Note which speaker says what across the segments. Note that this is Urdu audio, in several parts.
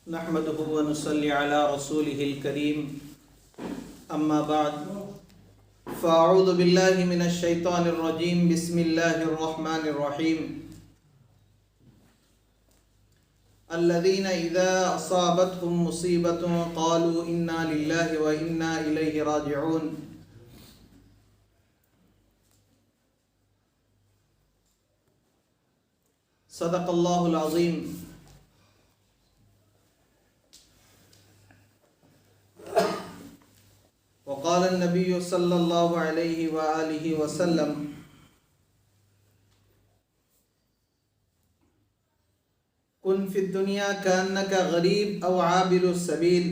Speaker 1: نحمده ونصلي على رسوله الكريم أما بعد فأعوذ بالله من الشيطان الرجيم بسم الله الرحمن الرحيم الذين إذا أصابتهم مصيبة قالوا إنا لله وإنا إليه راجعون صدق الله العظيم وقال النبي صلى الله عليه وآله وسلم كن في الدنيا كأنك غريب أو عابر السبيل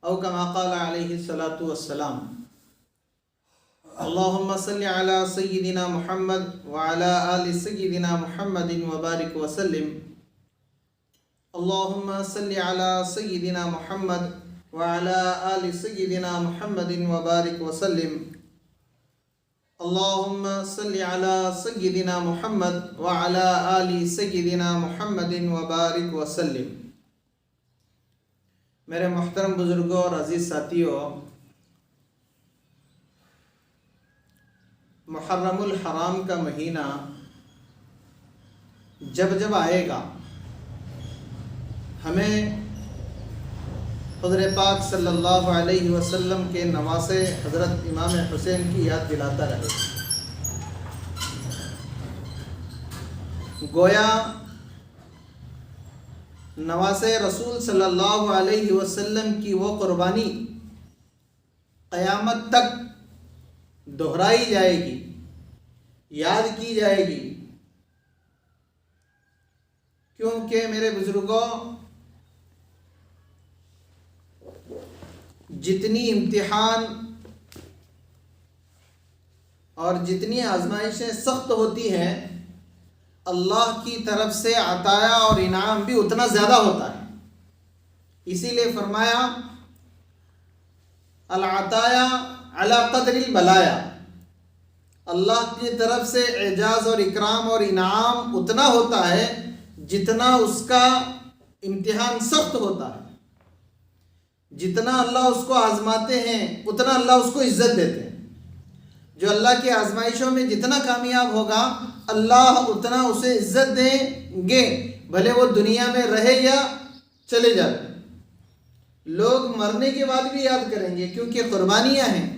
Speaker 1: أو كما قال عليه الصلاة والسلام اللهم صل على سيدنا محمد وعلى آل سيدنا محمد وبارك وسلم اللهم صل على سيدنا محمد وعلى آل سيدنا محمد وبارك وسلم اللهم صل على سيدنا محمد وعلى آل سيدنا محمد وبارك وسلم. میرے محترم بزرگوں اور عزیز ساتھیوں، محرم الحرام کا مہینہ جب جب آئے گا ہمیں حضرت پاک صلی اللہ علیہ وسلم کے نواسے حضرت امام حسین کی یاد دلاتا رہے. گویا نواسے رسول صلی اللہ علیہ وسلم کی وہ قربانی قیامت تک دہرائی جائے گی، یاد کی جائے گی، کیونکہ میرے بزرگوں جتنی امتحان اور جتنی آزمائشیں سخت ہوتی ہیں اللہ کی طرف سے عطایا اور انعام بھی اتنا زیادہ ہوتا ہے. اسی لیے فرمایا العطایا علی قدر البلایا، اللہ کی طرف سے اعزاز اور اکرام اور انعام اتنا ہوتا ہے جتنا اس کا امتحان سخت ہوتا ہے. جتنا اللہ اس کو آزماتے ہیں اتنا اللہ اس کو عزت دیتے ہیں. جو اللہ کی آزمائشوں میں جتنا کامیاب ہوگا اللہ اتنا اسے عزت دیں گے، بھلے وہ دنیا میں رہے یا چلے جائے. لوگ مرنے کے بعد بھی یاد کریں گے کیونکہ قربانیاں ہیں،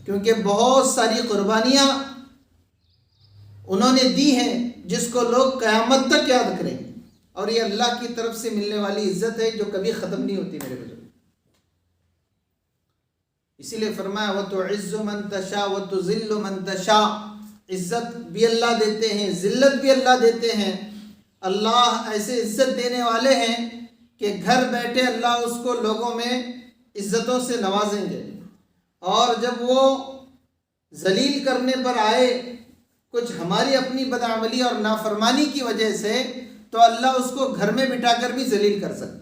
Speaker 1: کیونکہ بہت ساری قربانیاں انہوں نے دی ہیں جس کو لوگ قیامت تک یاد کریں گے، اور یہ اللہ کی طرف سے ملنے والی عزت ہے جو کبھی ختم نہیں ہوتی میرے بزرگ. اسی لیے فرمایا وَتُعِزُّ مَن تَشَاءُ وَتُذِلُّ مَن تَشَاءُ، عزت بھی اللہ دیتے ہیں، ذلت بھی اللہ دیتے ہیں. اللہ ایسے عزت دینے والے ہیں کہ گھر بیٹھے اللہ اس کو لوگوں میں عزتوں سے نوازیں گے، اور جب وہ ذلیل کرنے پر آئے کچھ ہماری اپنی بدعملی اور نافرمانی کی وجہ سے تو اللہ اس کو گھر میں بٹھا کر بھی ذلیل کر سکتے.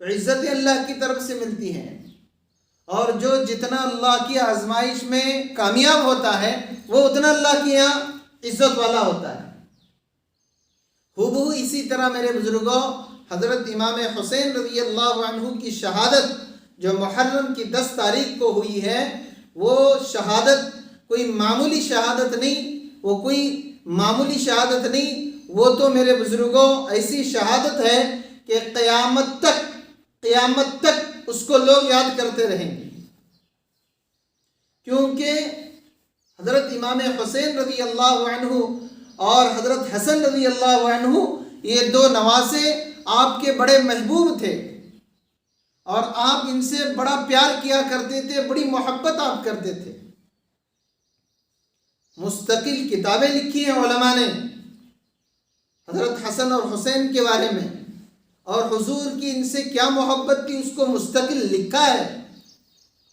Speaker 1: تو عزتیں اللہ کی طرف سے ملتی ہیں، اور جو جتنا اللہ کی آزمائش میں کامیاب ہوتا ہے وہ اتنا اللہ کے یہاں عزت والا ہوتا ہے. ہو اسی طرح میرے بزرگوں حضرت امام حسین رضی اللہ عنہ کی شہادت جو محرم کی 10 تاریخ کو ہوئی ہے، وہ شہادت کوئی معمولی شہادت نہیں، وہ کوئی معمولی شہادت نہیں، وہ تو میرے بزرگوں ایسی شہادت ہے کہ قیامت تک اس کو لوگ یاد کرتے رہیں گے. کیونکہ حضرت امام حسین رضی اللہ عنہ اور حضرت حسن رضی اللہ عنہ یہ 2 نواسے آپ کے بڑے محبوب تھے، اور آپ ان سے بڑا پیار کیا کرتے تھے، بڑی محبت آپ کرتے تھے. مستقل کتابیں لکھی ہیں علماء نے حضرت حسن اور حسین کے بارے میں، اور حضور کی ان سے کیا محبت تھی اس کو مستقل لکھا ہے.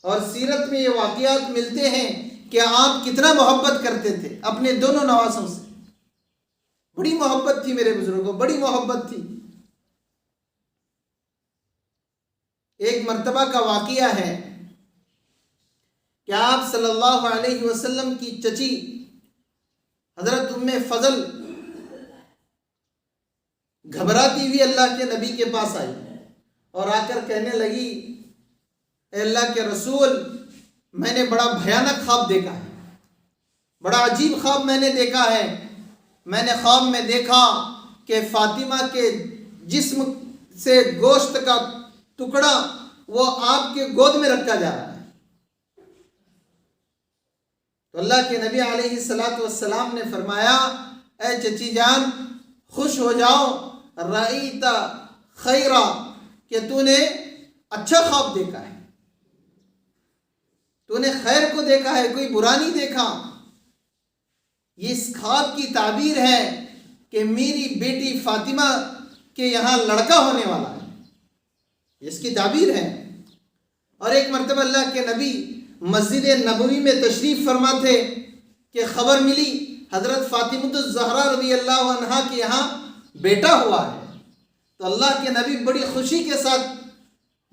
Speaker 1: اور سیرت میں یہ واقعات ملتے ہیں کہ آپ کتنا محبت کرتے تھے اپنے دونوں نواسوں سے. بڑی محبت تھی میرے بزرگوں، بڑی محبت تھی. ایک مرتبہ کا واقعہ ہے کہ آپ صلی اللہ علیہ وسلم کی چچی حضرت ام فضل گھبراتی ہوئی اللہ کے نبی کے پاس آئی اور آ کر کہنے لگی اے اللہ کے رسول، میں نے بڑا بھیانک خواب دیکھا ہے، بڑا عجیب خواب میں نے دیکھا ہے۔ میں نے خواب میں دیکھا کہ فاطمہ کے جسم سے گوشت کا ٹکڑا وہ آپ کے گود میں رکھا جا رہا ہے۔ تو اللہ کے نبی علیہ السلام نے فرمایا اے چچی جان خوش ہو جاؤ، رأیت خیرا، کہ تو نے اچھا خواب دیکھا ہے، تو نے خیر کو دیکھا ہے، کوئی برا نہیں دیکھا۔ یہ اس خواب کی تعبیر ہے کہ میری بیٹی فاطمہ کے یہاں لڑکا ہونے والا ہے، اس کی تعبیر ہے۔ اور ایک مرتبہ اللہ کے نبی مسجد نبوی میں تشریف فرما تھے کہ خبر ملی حضرت فاطمہ الزہرا رضی اللہ عنہا کے یہاں بیٹا ہوا ہے۔ تو اللہ کے نبی بڑی خوشی کے ساتھ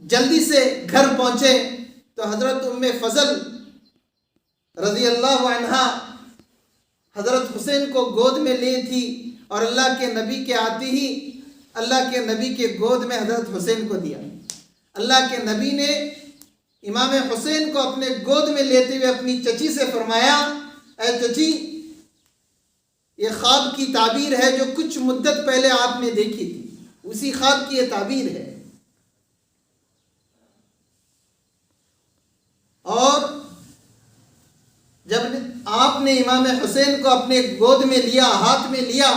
Speaker 1: جلدی سے گھر پہنچے تو حضرت ام فضل رضی اللہ عنہا حضرت حسین کو گود میں لی تھی، اور اللہ کے نبی کے آتے ہی اللہ کے نبی کے گود میں حضرت حسین کو دیا۔ اللہ کے نبی نے امام حسین کو اپنے گود میں لیتے ہوئے اپنی چچی سے فرمایا اے چچی، یہ خواب کی تعبیر ہے جو کچھ مدت پہلے آپ نے دیکھی تھی، اسی خواب کی یہ تعبیر ہے۔ اور جب آپ نے امام حسین کو اپنے گود میں لیا، ہاتھ میں لیا،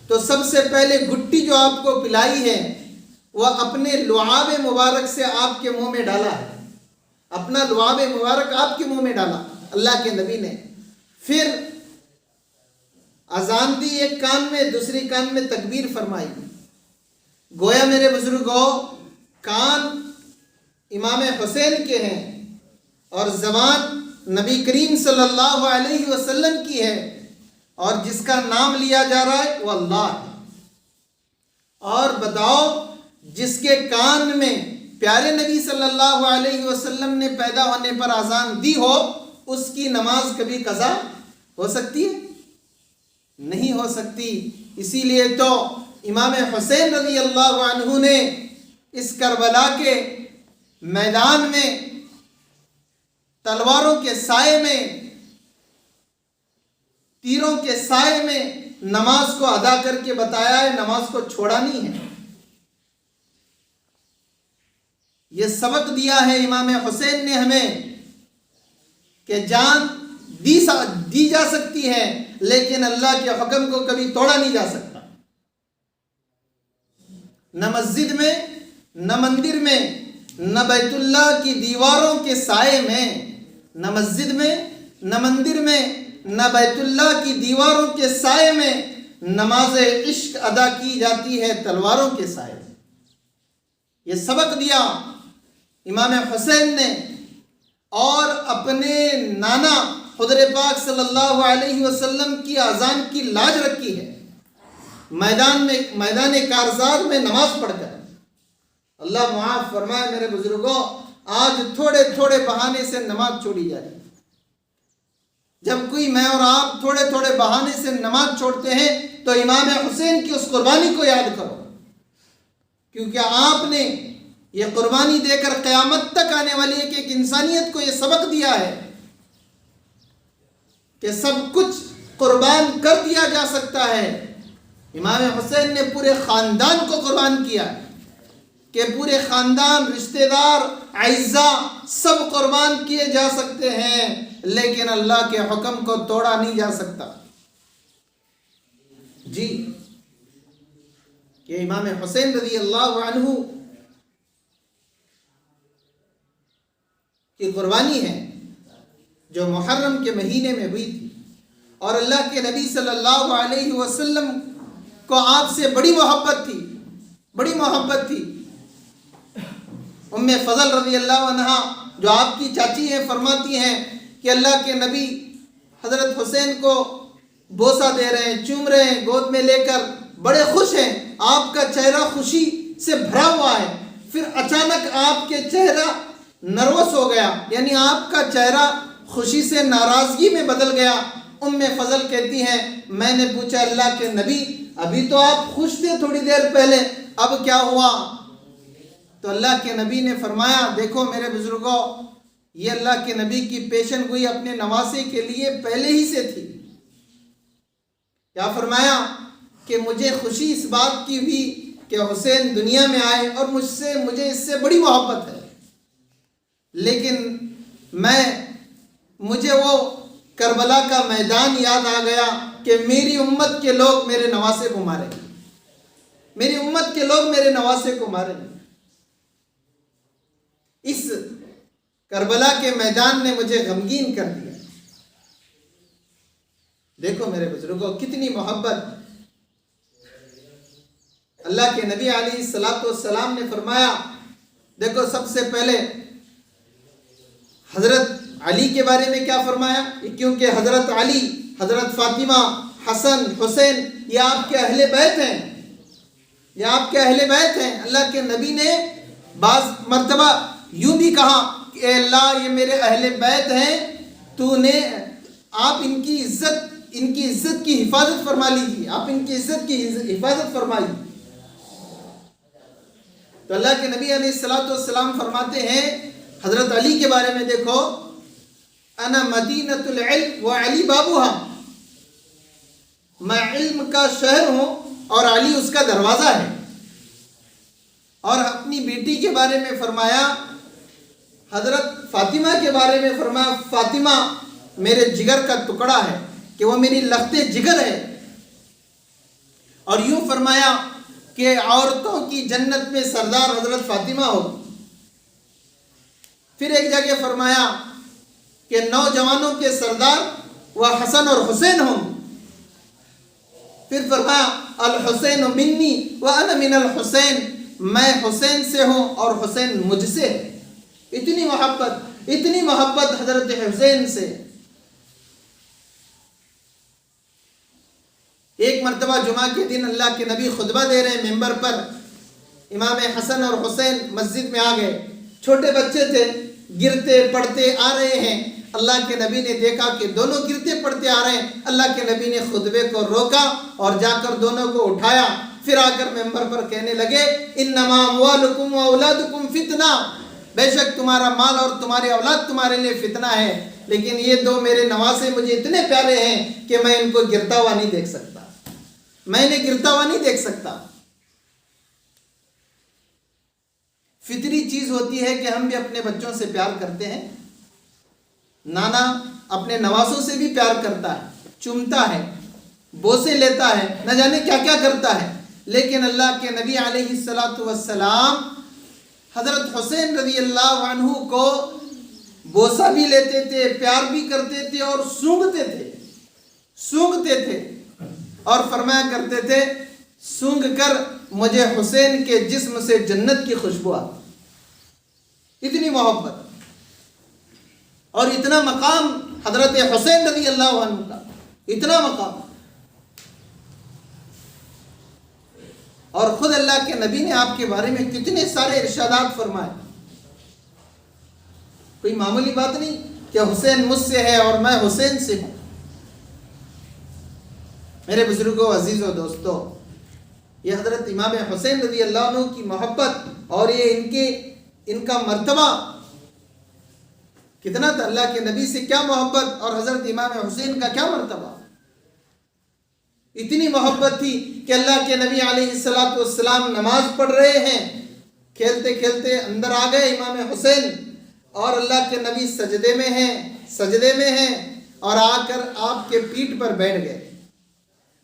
Speaker 1: تو سب سے پہلے گھٹی جو آپ کو پلائی ہے وہ اپنے لعاب مبارک سے آپ کے منہ میں ڈالا ہے، اپنا لعاب مبارک آپ کے منہ میں ڈالا اللہ کے نبی نے۔ پھر اذان دی ایک کان میں، دوسری کان میں تکبیر فرمائی۔ گویا میرے بزرگوں کان امام حسین کے ہیں اور زبان نبی کریم صلی اللہ علیہ وسلم کی ہے، اور جس کا نام لیا جا رہا ہے وہ اللہ ہے۔ اور بتاؤ جس کے کان میں پیارے نبی صلی اللہ علیہ وسلم نے پیدا ہونے پر اذان دی ہو، اس کی نماز کبھی قضا ہو سکتی ہے؟ نہیں ہو سکتی۔ اسی لیے تو امام حسین رضی اللہ عنہ نے اس کربلا کے میدان میں تلواروں کے سائے میں، تیروں کے سائے میں نماز کو ادا کر کے بتایا ہے، نماز کو چھوڑا نہیں ہے۔ یہ سبق دیا ہے امام حسین نے ہمیں کہ جان دی جا سکتی ہے لیکن اللہ کے حکم کو کبھی توڑا نہیں جا سکتا۔ نہ مسجد میں، نہ مندر میں، نہ بیت اللہ کی دیواروں کے سائے میں، نہ مسجد میں، نہ مندر میں، نہ بیت اللہ کی دیواروں کے سائے میں نماز عشق ادا کی جاتی ہے، تلواروں کے سائے میں۔ یہ سبق دیا امام حسین نے، اور اپنے نانا حضور پاک صلی اللہ علیہ وسلم کی اذان کی لاج رکھی ہے، میدان کارزار میں نماز پڑھ کر۔ اللہ معاف فرمائے میرے بزرگوں، آج تھوڑے تھوڑے بہانے سے نماز چھوڑی جا رہی ہے۔ جب کوئی میں اور آپ تھوڑے تھوڑے بہانے سے نماز چھوڑتے ہیں تو امام حسین کی اس قربانی کو یاد کرو، کیونکہ آپ نے یہ قربانی دے کر قیامت تک آنے والی ایک انسانیت کو یہ سبق دیا ہے کہ سب کچھ قربان کر دیا جا سکتا ہے۔ امام حسین نے پورے خاندان کو قربان کیا کہ پورے خاندان، رشتہ دار، اعزاء سب قربان کیے جا سکتے ہیں، لیکن اللہ کے حکم کو توڑا نہیں جا سکتا۔ جی، کہ امام حسین رضی اللہ عنہ کی قربانی ہے جو محرم کے مہینے میں ہوئی تھی، اور اللہ کے نبی صلی اللہ علیہ وسلم کو آپ سے بڑی محبت تھی۔ ام فضل رضی اللہ عنہا جو آپ کی چاچی ہیں فرماتی ہیں کہ اللہ کے نبی حضرت حسین کو بوسہ دے رہے ہیں، چوم رہے ہیں گود میں لے کر، بڑے خوش ہیں، آپ کا چہرہ خوشی سے بھرا ہوا ہے۔ پھر اچانک آپ کے چہرہ نروس ہو گیا، یعنی آپ کا چہرہ خوشی سے ناراضگی میں بدل گیا۔ ام فضل کہتی ہیں میں نے پوچھا اللہ کے نبی ابھی تو آپ خوش تھے تھوڑی دیر پہلے، اب کیا ہوا؟ تو اللہ کے نبی نے فرمایا دیکھو میرے بزرگوں، یہ اللہ کے نبی کی پیشن گوئی اپنے نواسے کے لیے پہلے ہی سے تھی۔ کیا فرمایا کہ مجھے خوشی اس بات کی ہوئی کہ حسین دنیا میں آئے اور مجھے اس سے بڑی محبت ہے، لیکن مجھے وہ کربلا کا میدان یاد آ گیا کہ میری امت کے لوگ میرے نواسے کو ماریں گے، میری امت کے لوگ میرے نواسے کو ماریں گے۔ اس کربلا کے میدان نے مجھے غمگین کر دیا۔ دیکھو میرے بزرگوں کتنی محبت۔ اللہ کے نبی علیہ الصلوۃ والسلام نے فرمایا، دیکھو سب سے پہلے حضرت علی کے بارے میں کیا فرمایا، کیونکہ حضرت علی، حضرت فاطمہ، حسن، حسین یہ آپ کے اہل بیت ہیں، یہ آپ کے اہل بیت ہیں۔ اللہ کے نبی نے بعض مرتبہ یوں بھی کہا کہ اے اللہ یہ میرے اہل بیت ہیں، تو نے آپ ان کی عزت کی حفاظت فرما لیجیے، آپ ان کی عزت کی حفاظت فرمائیے۔ تو اللہ کے نبی علیہ الصلوۃ والسلام فرماتے ہیں حضرت علی کے بارے میں، دیکھو انا مدینۃ العلم وعلی بابوہا، میں علم کا شہر ہوں اور علی اس کا دروازہ ہے۔ اور اپنی بیٹی کے بارے میں فرمایا، حضرت فاطمہ کے بارے میں فرمایا فاطمہ میرے جگر کا ٹکڑا ہے، کہ وہ میری لخت جگر ہے۔ اور یوں فرمایا کہ عورتوں کی جنت میں سردار حضرت فاطمہ ہوگی۔ پھر ایک جگہ فرمایا کہ نوجوانوں کے سردار وہ حسن اور حسین ہوں۔ پھر فرمایا الحسین منی وانا من الحسین، میں حسین سے ہوں اور حسین مجھ سے ہے۔ اتنی محبت حضرت حسین سے۔ ایک مرتبہ جمعہ کے دن اللہ کے نبی خطبہ دے رہے ہیں ممبر پر، امام حسن اور حسین مسجد میں آ گئے، چھوٹے بچے تھے، گرتے پڑتے آ رہے ہیں۔ اللہ کے نبی نے دیکھا کہ دونوں گرتے پڑتے آ رہے ہیں، اللہ کے نبی نے خطبے کو روکا اور جا کر دونوں کو اٹھایا، پھر آ کر ممبر پر کہنے لگے انما اموالکم واولادکم فتنہ، بے شک تمہارا مال اور تمہاری اولاد تمہارے لیے فتنہ ہے، لیکن یہ دو میرے نواسے مجھے اتنے پیارے ہیں کہ میں ان کو گرتا ہوا نہیں دیکھ سکتا، میں انہیں گرتا ہوا نہیں دیکھ سکتا۔ فطری چیز ہوتی ہے کہ ہم بھی اپنے بچوں سے پیار کرتے ہیں۔ نانا اپنے نواسوں سے بھی پیار کرتا ہے، چومتا ہے، بوسے لیتا ہے، نہ جانے کیا کیا کرتا ہے، لیکن اللہ کے نبی علیہ الصلوۃ والسلام حضرت حسین رضی اللہ عنہ کو بوسہ بھی لیتے تھے، پیار بھی کرتے تھے اور سونگتے تھے اور فرمایا کرتے تھے سونگ کر مجھے حسین کے جسم سے جنت کی خوشبو آتی۔ اتنی محبت اور اتنا مقام حضرت حسین رضی اللہ عنہ کا، اتنا مقام۔ اور خود اللہ کے نبی نے آپ کے بارے میں کتنے سارے ارشادات فرمائے۔ کوئی معمولی بات نہیں کہ حسین مجھ سے ہے اور میں حسین سے ہوں۔ میرے بزرگوں، عزیزوں، دوستوں، یہ حضرت امام حسین رضی اللہ عنہ کی محبت اور یہ ان کا مرتبہ کتنا تھا، اللہ کے نبی سے کیا محبت اور حضرت امام حسین کا کیا مرتبہ۔ اتنی محبت تھی کہ اللہ کے نبی علیہ الصلوۃ والسلام نماز پڑھ رہے ہیں، کھیلتے کھیلتے اندر آ گئے امام حسین اور اللہ کے نبی سجدے میں ہیں اور آ کر آپ کے پیٹھ پر بیٹھ گئے۔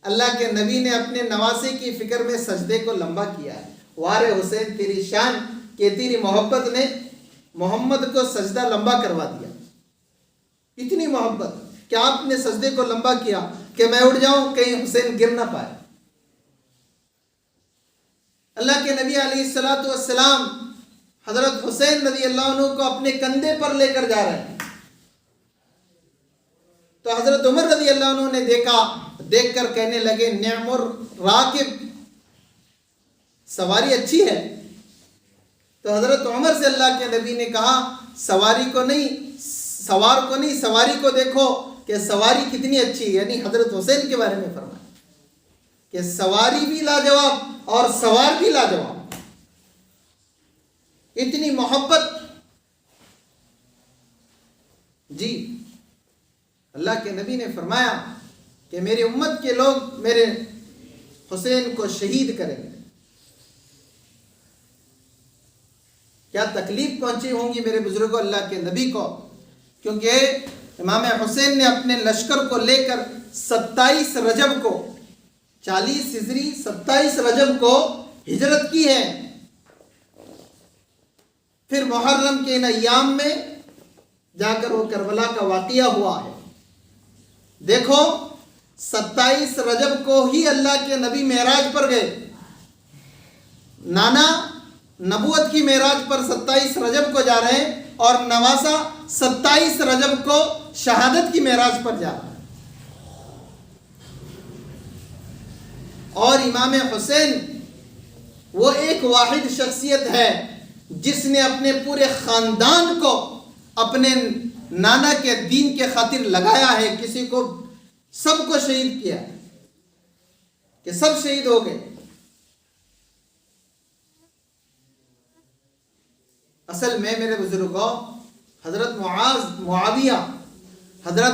Speaker 1: اللہ کے نبی نے اپنے نواسے کی فکر میں سجدے کو لمبا کیا ہے۔ وار حسین تیری شان کہ تیری محبت نے محمد کو سجدہ لمبا کروا دیا۔ اتنی محبت کہ آپ نے سجدے کو لمبا کیا کہ میں اٹھ جاؤں کہیں حسین گر نہ پائے۔ اللہ کے نبی علیہ الصلوۃ والسلام حضرت حسین رضی اللہ عنہ کو اپنے کندھے پر لے کر جا رہے ہیں، تو حضرت عمر رضی اللہ عنہ نے دیکھ کر کہنے لگے نعم الراکب، سواری اچھی ہے۔ تو حضرت عمر سے اللہ کے نبی نے کہا سواری کو نہیں سواری کو دیکھو کہ سواری کتنی اچھی ہے، یعنی حضرت حسین کے بارے میں فرمایا کہ سواری بھی لاجواب اور سوار بھی لاجواب، اتنی محبت. جی اللہ کے نبی نے فرمایا کہ میری امت کے لوگ میرے حسین کو شہید کریں گے. کیا تکلیف پہنچی ہوں گی میرے بزرگوں اللہ کے نبی کو، کیونکہ امام حسین نے اپنے لشکر کو لے کر 27 رجب کو 40 ہجری 27 رجب کو ہجرت کی ہے. پھر محرم کے ان ایام میں جا کر وہ کربلا کا واقعہ ہوا ہے. دیکھو 27 رجب کو ہی اللہ کے نبی معراج پر گئے. نانا نبوت کی معراج پر 27 رجب کو جا رہے ہیں اور نواسا 27 رجب کو شہادت کی معراج پر جا رہا ہے. اور امام حسین وہ ایک واحد شخصیت ہے جس نے اپنے پورے خاندان کو اپنے نانا کے دین کے خاطر لگایا ہے. کسی کو سب کو شہید کیا کہ سب شہید ہو گئے. اصل میں میرے بزرگوں حضرت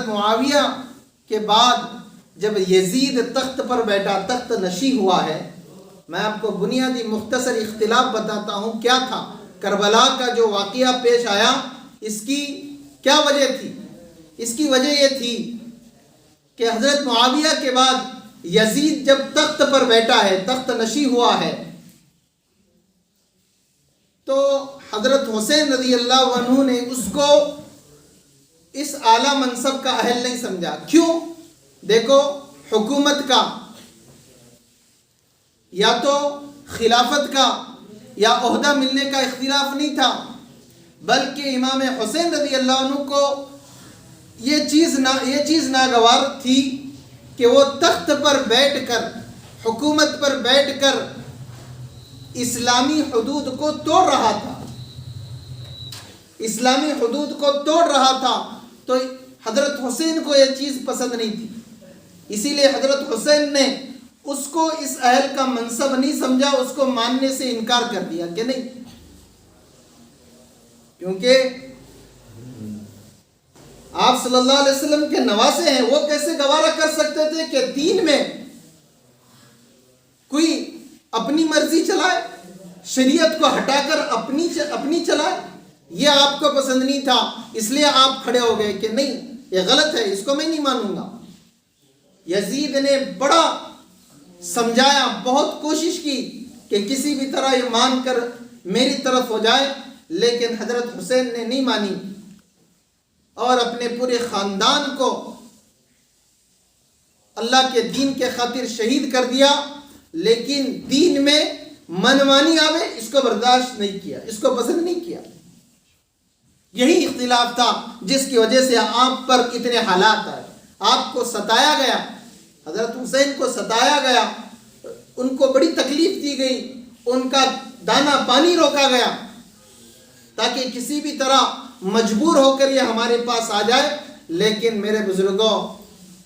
Speaker 1: معاویہ کے بعد جب یزید تخت پر بیٹھا، تخت نشی ہوا ہے، میں آپ کو بنیادی مختصر اختلاف بتاتا ہوں کیا تھا. کربلا کا جو واقعہ پیش آیا اس کی کیا وجہ تھی؟ اس کی وجہ یہ تھی کہ حضرت معاویہ کے بعد یزید جب تخت پر بیٹھا ہے، تخت نشی ہوا ہے، تو حضرت حسین رضی اللہ عنہ نے اس کو اس اعلیٰ منصب کا اہل نہیں سمجھا. کیوں؟ دیکھو حکومت کا یا تو خلافت کا یا عہدہ ملنے کا اختلاف نہیں تھا، بلکہ امام حسین رضی اللہ عنہ کو یہ چیز ناگوار تھی کہ وہ تخت پر بیٹھ کر، حکومت پر بیٹھ کر اسلامی حدود کو توڑ رہا تھا. اسلامی حدود کو توڑ رہا تھا تو حضرت حسین کو یہ چیز پسند نہیں تھی. اسی لیے حضرت حسین نے اس کو اس اہل کا منصب نہیں سمجھا، اس کو ماننے سے انکار کر دیا کہ نہیں، کیونکہ آپ صلی اللہ علیہ وسلم کے نواسے ہیں. وہ کیسے گوارا کر سکتے تھے کہ دین میں کوئی اپنی مرضی چلائے، شریعت کو ہٹا کر اپنی چلائے؟ یہ آپ کو پسند نہیں تھا، اس لیے آپ کھڑے ہو گئے کہ نہیں یہ غلط ہے، اس کو میں نہیں مانوں گا. یزید نے بڑا سمجھایا، بہت کوشش کی کہ کسی بھی طرح یہ مان کر میری طرف ہو جائے، لیکن حضرت حسین نے نہیں مانی اور اپنے پورے خاندان کو اللہ کے دین کے خاطر شہید کر دیا. لیکن دین میں منمانی آوے اس کو برداشت نہیں کیا، اس کو پسند نہیں کیا. یہی اختلاف تھا جس کی وجہ سے آپ پر اتنے حالات آئے. آپ کو ستایا گیا، حضرت حسین کو ستایا گیا، ان کو بڑی تکلیف دی گئی، ان کا دانا پانی روکا گیا تاکہ کسی بھی طرح مجبور ہو کر یہ ہمارے پاس آ جائے. لیکن میرے بزرگوں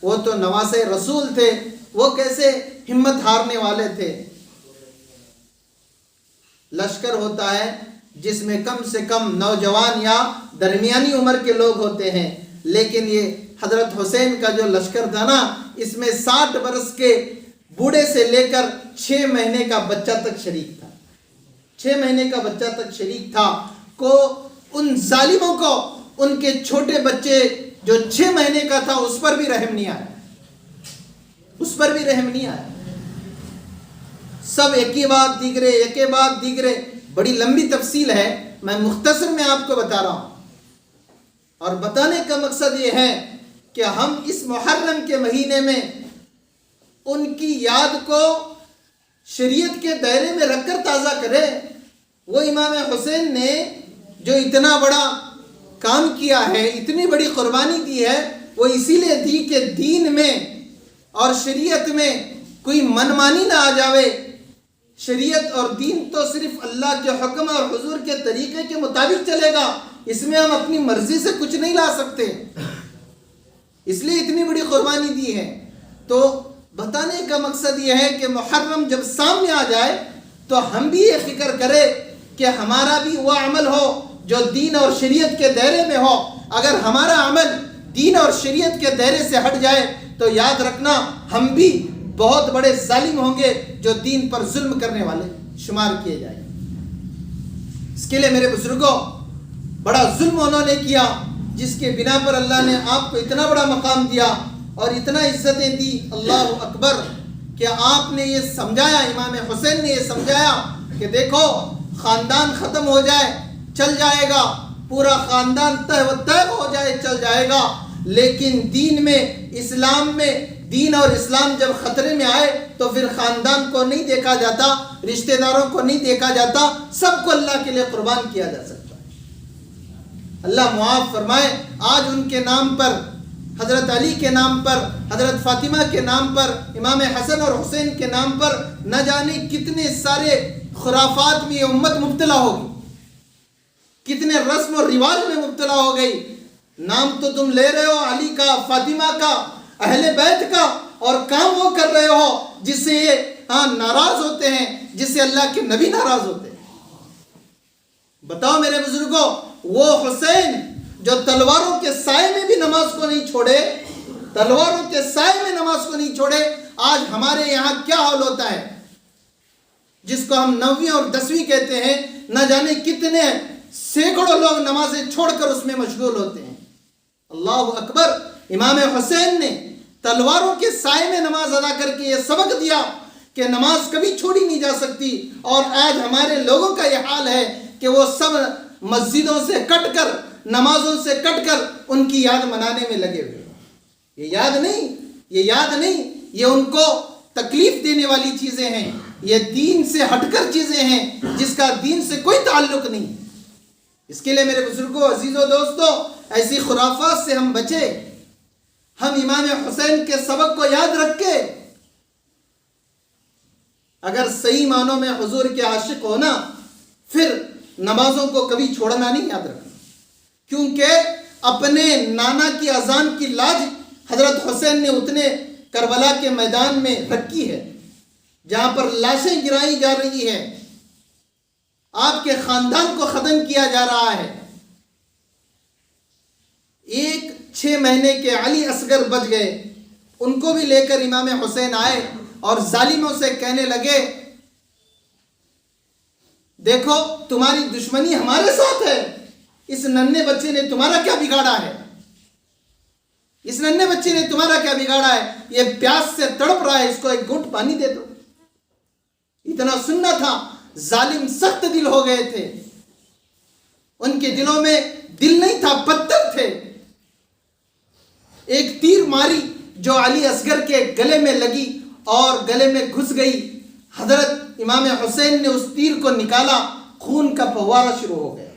Speaker 1: وہ تو نواسے رسول تھے، وہ کیسے ہمت ہارنے والے تھے. لشکر ہوتا ہے جس میں کم سے کم نوجوان یا درمیانی عمر کے لوگ ہوتے ہیں، لیکن یہ حضرت حسین کا جو لشکر تھا نا، اس میں 60 برس کے بوڑھے سے لے کر 6 مہینے کا بچہ تک شریک تھا. 6 مہینے کا بچہ تک شریک تھا. کو ان ظالموں کو ان کے چھوٹے بچے جو 6 مہینے کا تھا اس پر بھی رحم نہیں آیا، اس پر بھی رحم نہیں آیا. سب ایک ہی بات دیگرے، بڑی لمبی تفصیل ہے، میں مختصر میں آپ کو بتا رہا ہوں. اور بتانے کا مقصد یہ ہے کہ ہم اس محرم کے مہینے میں ان کی یاد کو شریعت کے دائرے میں رکھ کر تازہ کریں. وہ امام حسین نے جو اتنا بڑا کام کیا ہے، اتنی بڑی قربانی دی ہے، وہ اسی لیے دی کہ دین میں اور شریعت میں کوئی منمانی نہ آ جاوے. شریعت اور دین تو صرف اللہ کے حکم اور حضور کے طریقے کے مطابق چلے گا، اس میں ہم اپنی مرضی سے کچھ نہیں لا سکتے. اس لیے اتنی بڑی قربانی دی ہے. تو بتانے کا مقصد یہ ہے کہ محرم جب سامنے آ جائے تو ہم بھی یہ فکر کریں کہ ہمارا بھی وہ عمل ہو جو دین اور شریعت کے دائرے میں ہو. اگر ہمارا عمل دین اور شریعت کے دائرے سے ہٹ جائے تو یاد رکھنا ہم بھی بہت بڑے ظالم ہوں گے جو دین پر ظلم کرنے والے شمار کیے جائیں. اس کے لیے میرے بزرگوں بڑا ظلم انہوں نے کیا جس کے بنا پر اللہ نے آپ کو اتنا بڑا مقام دیا اور اتنا عزتیں دی. اللہ اکبر. کہ آپ نے یہ سمجھایا, امام حسین نے یہ سمجھایا کہ دیکھو خاندان ختم ہو جائے چل جائے گا, پورا خاندان تہہ ہو جائے چل جائے گا, لیکن دین میں, اسلام میں, دین اور اسلام جب خطرے میں آئے تو پھر خاندان کو نہیں دیکھا جاتا, رشتہ داروں کو نہیں دیکھا جاتا, سب کو اللہ کے لیے قربان کیا جا سکتا ہے. اللہ معاف فرمائے. آج ان کے نام پر, حضرت علی کے نام پر, حضرت فاطمہ کے نام پر, امام حسن اور حسین کے نام پر نہ جانے کتنے سارے خرافات میں یہ امت مبتلا ہوگی, کتنے رسم و رواج میں مبتلا ہو گئی. نام تو تم لے رہے ہو علی کا, فاطمہ کا, اہل بیت کا, اور کام وہ کر رہے ہو جس سے یہ ناراض ہوتے ہیں, جس سے اللہ کے نبی ناراض ہوتے ہیں. بتاؤ میرے بزرگوں, وہ حسین جو تلواروں کے سائے میں بھی نماز کو نہیں چھوڑے, تلواروں کے سائے میں نماز کو نہیں چھوڑے, آج ہمارے یہاں کیا حال ہوتا ہے جس کو ہم 9ویں اور 10ویں کہتے ہیں, نہ جانے کتنے سینکڑوں لوگ نمازیں چھوڑ کر اس میں مشغول ہوتے ہیں. اللہ اکبر. امام حسین نے تلواروں کے سائے میں نماز ادا کر کے یہ سبق دیا کہ نماز کبھی چھوڑی نہیں جا سکتی, اور آج ہمارے لوگوں کا یہ حال ہے کہ وہ سب مسجدوں سے کٹ کر, نمازوں سے کٹ کر ان کی یاد منانے میں لگے ہوئے. یہ یاد نہیں, یہ ان کو تکلیف دینے والی چیزیں ہیں, یہ دین سے ہٹ کر چیزیں ہیں جس کا دین سے کوئی تعلق نہیں. اس کے لیے میرے بزرگوں, عزیزوں, دوستوں, ایسی خرافات سے ہم بچے, ہم امام حسین کے سبق کو یاد رکھے. اگر صحیح معنوں میں حضور کے عاشق ہونا, پھر نمازوں کو کبھی چھوڑنا نہیں, یاد رکھنا. کیونکہ اپنے نانا کی اذان کی لاج حضرت حسین نے اتنے کربلا کے میدان میں رکھی ہے جہاں پر لاشیں گرائی جا رہی ہیں, آپ کے خاندان کو ختم کیا جا رہا ہے. 6 مہینے کے علی اصغر بچ گئے, ان کو بھی لے کر امام حسین آئے اور ظالموں سے کہنے لگے دیکھو تمہاری دشمنی ہمارے ساتھ ہے, اس ننھے بچے نے تمہارا کیا بگاڑا ہے, اس ننھے بچے نے تمہارا کیا بگاڑا ہے, یہ پیاس سے تڑپ رہا ہے, اس کو ایک گھونٹ پانی دے دو. اتنا سننا تھا. ظالم سخت دل ہو گئے تھے, ان کے دلوں میں دل نہیں تھا, پتھر تھے. ایک تیر ماری جو علی اصغر کے گلے میں لگی اور گلے میں گھس گئی. حضرت امام حسین نے اس تیر کو نکالا, خون کا فوارہ شروع ہو گیا,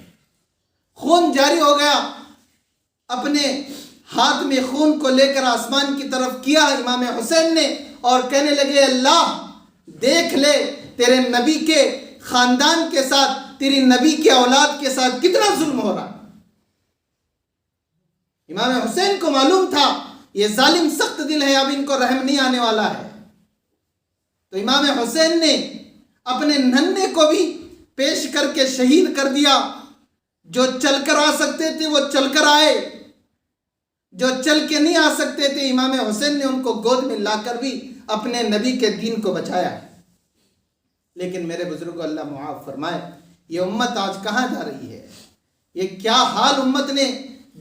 Speaker 1: خون جاری ہو گیا. اپنے ہاتھ میں خون کو لے کر آسمان کی طرف کیا امام حسین نے, اور کہنے لگے اللہ دیکھ لے تیرے نبی کے خاندان کے ساتھ, تیری نبی کے اولاد کے ساتھ کتنا ظلم ہو رہا. امام حسین کو معلوم تھا یہ ظالم سخت دل ہے, اب ان کو رحم نہیں آنے والا ہے. تو امام حسین نے اپنے ننھے کو بھی پیش کر کے شہید کر دیا. جو چل کر آ سکتے تھے وہ چل کر آئے, جو چل کے نہیں آ سکتے تھے امام حسین نے ان کو گود میں لا کر بھی اپنے نبی کے دین کو بچایا ہے. لیکن میرے بزرگوں اللہ معاف فرمائے, یہ امت آج کہاں جا رہی ہے, یہ کیا حال امت نے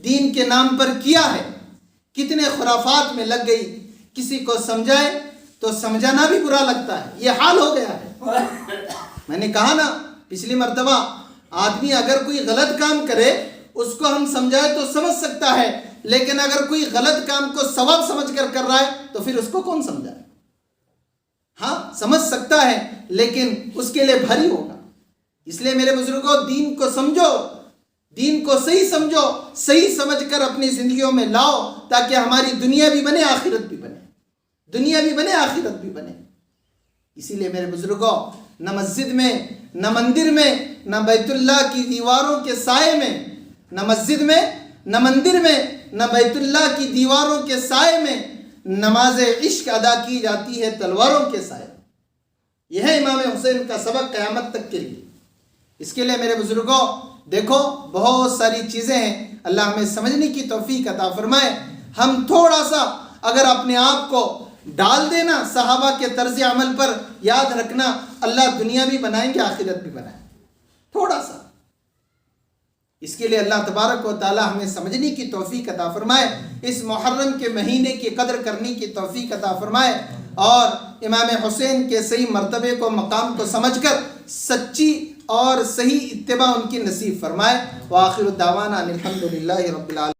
Speaker 1: دین کے نام پر کیا ہے, کتنے خرافات میں لگ گئی. کسی کو سمجھائے تو سمجھانا بھی برا لگتا ہے, یہ حال ہو گیا ہے. میں نے کہا نا پچھلی مرتبہ, آدمی اگر کوئی غلط کام کرے اس کو ہم سمجھائے تو سمجھ سکتا ہے, لیکن اگر کوئی غلط کام کو ثواب سمجھ کر رہا ہے تو پھر اس کو کون سمجھائے. ہاں سمجھ سکتا ہے لیکن اس کے لیے بھاری ہوگا. اس لیے میرے بزرگوں دین کو سمجھو, دین کو صحیح سمجھو, صحیح سمجھ کر اپنی زندگیوں میں لاؤ تاکہ ہماری دنیا بھی بنے آخرت بھی بنے, دنیا بھی بنے آخرت بھی بنے. اسی لیے میرے بزرگوں نہ مسجد میں, نہ مندر میں, نہ بیت اللہ کی دیواروں کے سائے میں, نہ مسجد میں, نہ مندر میں, نہ بیت اللہ کی دیواروں کے سائے میں, نماز عشق ادا کی جاتی ہے تلواروں کے سائے. یہ ہے امام حسین کا سبق قیامت تک کے لیے. اس کے لیے میرے بزرگوں دیکھو بہت ساری چیزیں ہیں. اللہ ہمیں سمجھنے کی توفیق عطا فرمائے. ہم تھوڑا سا اگر اپنے آپ کو ڈال دینا صحابہ کے طرز عمل پر, یاد رکھنا اللہ دنیا بھی بنائیں گے آخرت بھی بنائیں گے. تھوڑا سا. اس کے لیے اللہ تبارک و تعالی ہمیں سمجھنے کی توفیق عطا فرمائے. اس محرم کے مہینے کی قدر کرنے کی توفیق عطا فرمائے اور امام حسین کے صحیح مرتبے کو مقام کو سمجھ کر سچی اور صحیح اتباع ان کی نصیب فرمائے. وآخر الدعوانا ان الحمد للہ رب العالمین.